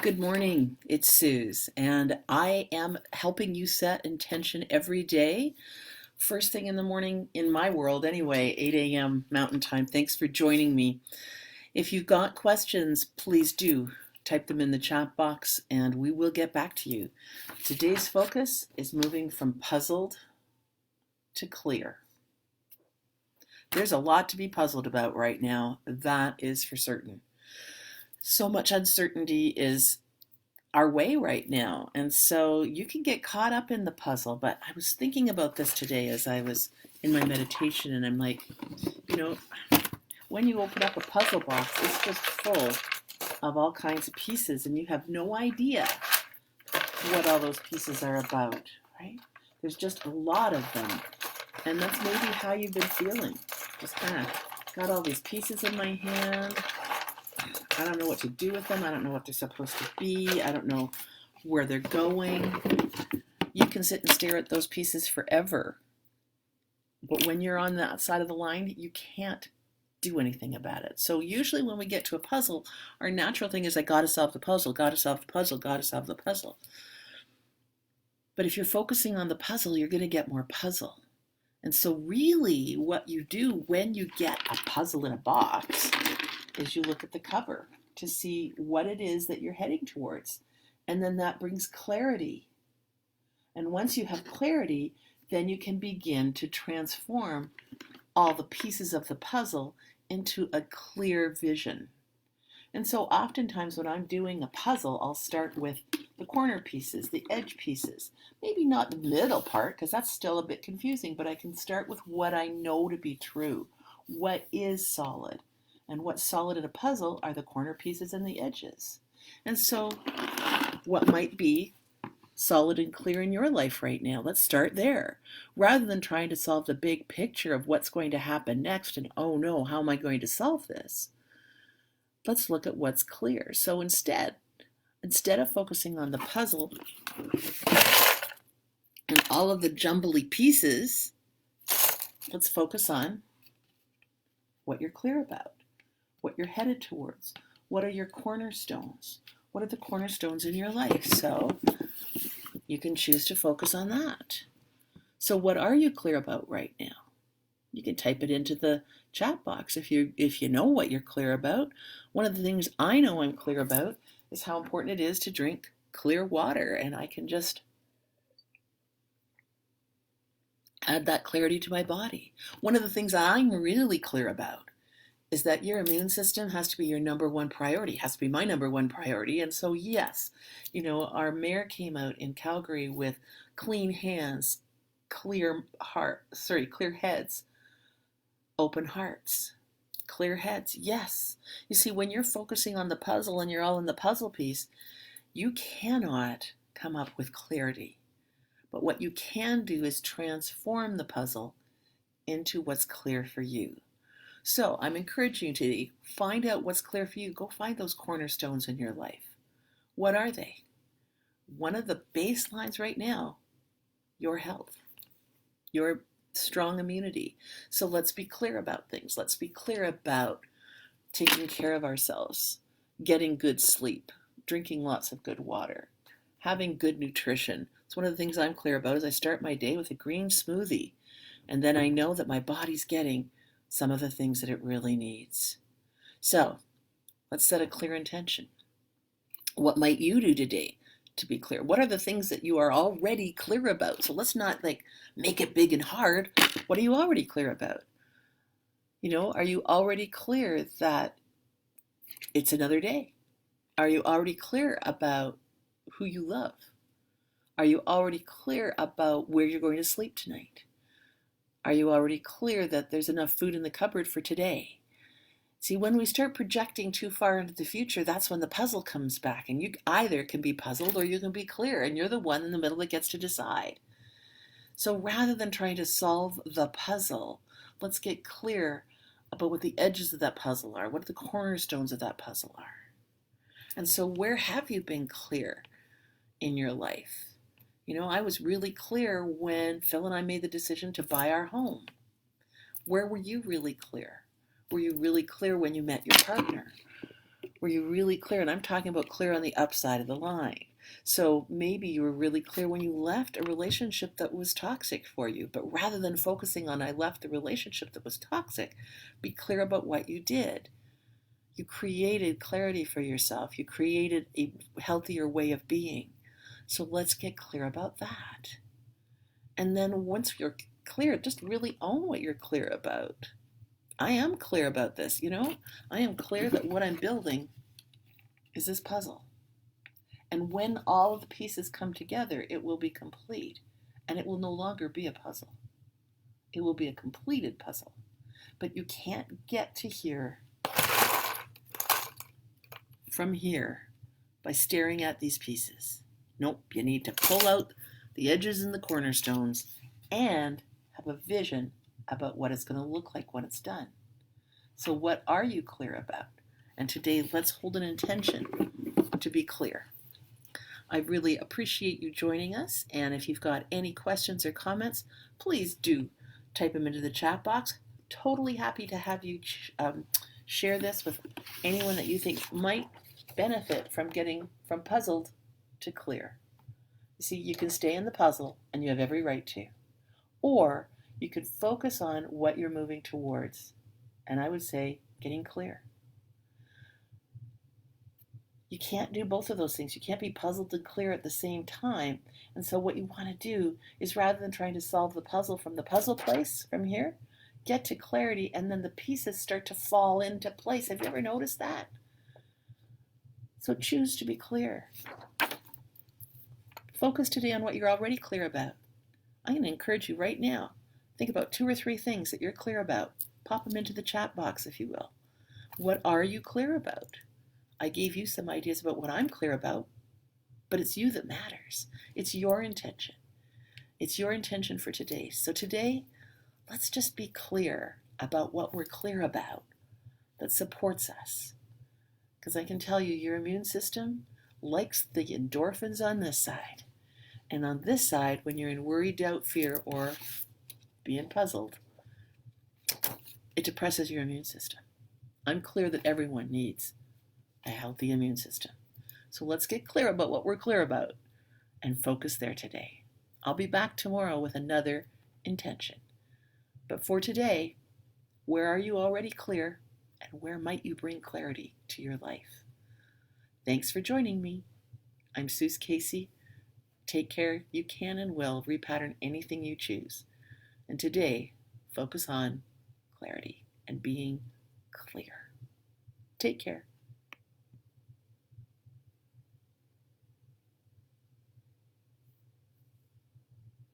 Good morning, it's Suze, and I am helping you set intention every day. First thing in the morning, in my world anyway, 8 a.m. Mountain Time. Thanks for joining me. If you've got questions, please do type them in the chat box and we will get back to you. Today's focus is moving from puzzled to clear. There's a lot to be puzzled about right now, that is for certain. So much uncertainty is our way right now. And so you can get caught up in the puzzle. But I was thinking about this today as I was in my meditation, and I'm like, you know, when you open up a puzzle box, it's just full of all kinds of pieces, and you have no idea what all those pieces are about, right? There's just a lot of them. And that's maybe how you've been feeling. Just kind of got all these pieces in my hand. I don't know what to do with them. I don't know what they're supposed to be. I don't know where they're going. You can sit and stare at those pieces forever. But when you're on that side of the line, you can't do anything about it. So usually when we get to a puzzle, our natural thing is I gotta solve the puzzle, gotta solve the puzzle, gotta solve the puzzle. But if you're focusing on the puzzle, you're gonna get more puzzle. And so really what you do when you get a puzzle in a box is you look at the cover to see what it is that you're heading towards. And then that brings clarity. And once you have clarity, then you can begin to transform all the pieces of the puzzle into a clear vision. And so oftentimes when I'm doing a puzzle, I'll start with the corner pieces, the edge pieces. Maybe not the middle part, because that's still a bit confusing, but I can start with what I know to be true, what is solid. And what's solid in a puzzle are the corner pieces and the edges. And so what might be solid and clear in your life right now? Let's start there. Rather than trying to solve the big picture of what's going to happen next and, oh no, how am I going to solve this? Let's look at what's clear. So instead of focusing on the puzzle and all of the jumbly pieces, let's focus on what you're clear about, what you're headed towards. What are your cornerstones? What are the cornerstones in your life? So you can choose to focus on that. So what are you clear about right now? You can type it into the chat box if you know what you're clear about. One of the things I know I'm clear about is how important it is to drink clear water, and I can just add that clarity to my body. One of the things I'm really clear about is that your immune system has to be your number one priority, has to be my number one priority. And so yes, our mayor came out in Calgary with clean hands, clear heads, open hearts, clear heads. Yes. You see, when you're focusing on the puzzle and you're all in the puzzle piece, you cannot come up with clarity. But what you can do is transform the puzzle into what's clear for you. So I'm encouraging you to find out what's clear for you. Go find those cornerstones in your life. What are they? One of the baselines right now, your health, your strong immunity. So let's be clear about things. Let's be clear about taking care of ourselves, getting good sleep, drinking lots of good water, having good nutrition. It's one of the things I'm clear about is I start my day with a green smoothie, and then I know that my body's getting some of the things that it really needs. So let's set a clear intention. What might you do today to be clear? What are the things that you are already clear about? So let's not make it big and hard. What are you already clear about? Are you already clear that it's another day? Are you already clear about who you love? Are you already clear about where you're going to sleep tonight? Are you already clear that there's enough food in the cupboard for today? See, when we start projecting too far into the future, that's when the puzzle comes back. And you either can be puzzled or you can be clear. And you're the one in the middle that gets to decide. So rather than trying to solve the puzzle, let's get clear about what the edges of that puzzle are, what the cornerstones of that puzzle are. And so where have you been clear in your life? I was really clear when Phil and I made the decision to buy our home. Where were you really clear? Were you really clear when you met your partner? Were you really clear? And I'm talking about clear on the upside of the line. So maybe you were really clear when you left a relationship that was toxic for you. But rather than focusing on I left the relationship that was toxic, be clear about what you did. You created clarity for yourself. You created a healthier way of being. So let's get clear about that. And then once you're clear, just really own what you're clear about. I am clear about this, I am clear that what I'm building is this puzzle. And when all of the pieces come together, it will be complete. And it will no longer be a puzzle. It will be a completed puzzle. But you can't get to here from here by staring at these pieces. Nope, you need to pull out the edges and the cornerstones and have a vision about what it's going to look like when it's done. So what are you clear about? And today, let's hold an intention to be clear. I really appreciate you joining us. And if you've got any questions or comments, please do type them into the chat box. Totally happy to have you share this with anyone that you think might benefit from getting from puzzled to clear. You see, you can stay in the puzzle, and you have every right to. Or you could focus on what you're moving towards. And I would say getting clear. You can't do both of those things. You can't be puzzled and clear at the same time. And so what you want to do is, rather than trying to solve the puzzle from the puzzle place from here, get to clarity, and then the pieces start to fall into place. Have you ever noticed that? So choose to be clear. Focus today on what you're already clear about. I'm going to encourage you right now. Think about 2 or 3 things that you're clear about. Pop them into the chat box, if you will. What are you clear about? I gave you some ideas about what I'm clear about, but it's you that matters. It's your intention. It's your intention for today. So today, let's just be clear about what we're clear about that supports us. Because I can tell you, your immune system likes the endorphins on this side. And on this side, when you're in worry, doubt, fear, or being puzzled, it depresses your immune system. I'm clear that everyone needs a healthy immune system. So let's get clear about what we're clear about and focus there today. I'll be back tomorrow with another intention. But for today, where are you already clear, and where might you bring clarity to your life? Thanks for joining me. I'm Suze Casey. Take care. You can and will repattern anything you choose. And today, focus on clarity and being clear. Take care.